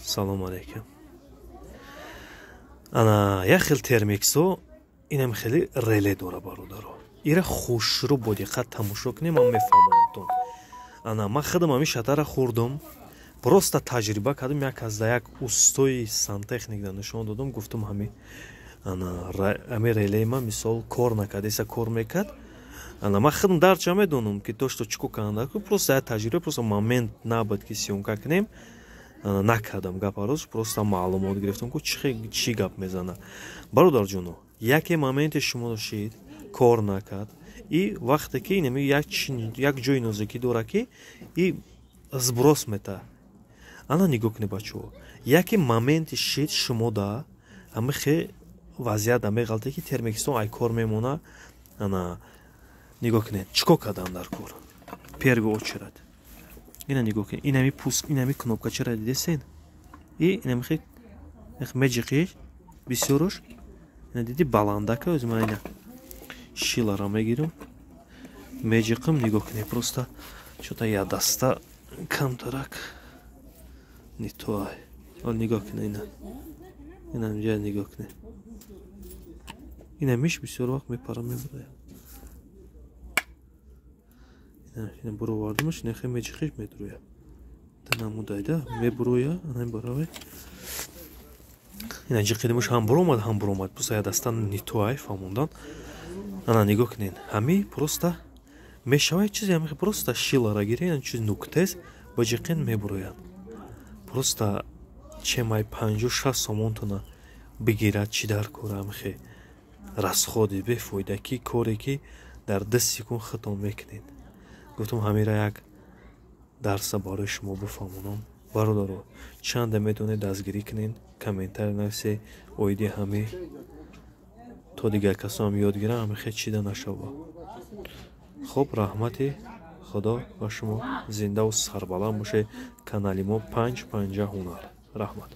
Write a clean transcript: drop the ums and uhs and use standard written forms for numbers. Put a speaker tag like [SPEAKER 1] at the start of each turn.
[SPEAKER 1] Салом алейкум. Ана як хел термиксо инам хели реле дора бародаро. Ира хушру бо диққат тамошо кунем, ман мефаҳмонам тон. Ана ман худам ҳамин шатара хурдам. Просто таҷриба кардам, як аз як устои сантехникда нишон додам, гуфтам ҳамин реле ман мисол кор накард, эса кор мекард. Ана ман худам дарча медонам ки то што чико канда, просто як таҷриба, просто момент набуд ки сёнка кунем. Накардам гапароз, просто маълумот гирифтам ки чӣ гап мезана. Бародарҷоно, яке моменте шумо дошед кор накард, и вақте ки як ҷои нозикӣ дора ки и сброс мета. Ана нигоҳ кунед бачаҳо, яке моменте шед шумо да ҳамихе вазъият да меғалте ки термикистон ай кор мемона. Ана нигоҳ кунед чико кардам дар кор первый очередь. Ина нигоҳ кунед, инами пуск, инами кнопка чара дидесен, и инами меҷиқи бисёрош, ина диди баландака, ӯзима ина шилара мегирам, меҷиқам, нигоҳ кунед, просто чота я даста камтарак нитоай. Ҳол нигоҳ кунед, ина инҷа нигоҳ кунед. Ина миш бисёр вақт мепара мебурад. Ина буровардимаш, ина хе меҷиқиш медуроя. Танамудайда мебуроя, ана баравай. Ина ҷиқидимаш ҳам буромад, просто я даста нитоай фаҳмондан. Ана нигоҳ кунед, ҳами просто мешавад чизе, ҳами просто шилара гиред, ин чиз нуктаст, ба ҷиқин мебурояд. Просто чемай 50-60 сомонтона бигирад чи дар кора, ҳами расходи бефоидаки коре ки дар 10 секунд хатом мекунед. гуфтам ҳамира як дарса барои шумо бифаҳмонам. Бародаро, чанда метавонед дастгирӣ кунед, комментарий нависе, оиди ҳами то дигар касо ҳам ёд гиранд, ҳами хеч чида нашава. хуб, раҳмати худо ба шумо, зиндаву сарбаланд бошед. Канали мо 550 ҳунар. Раҳмат.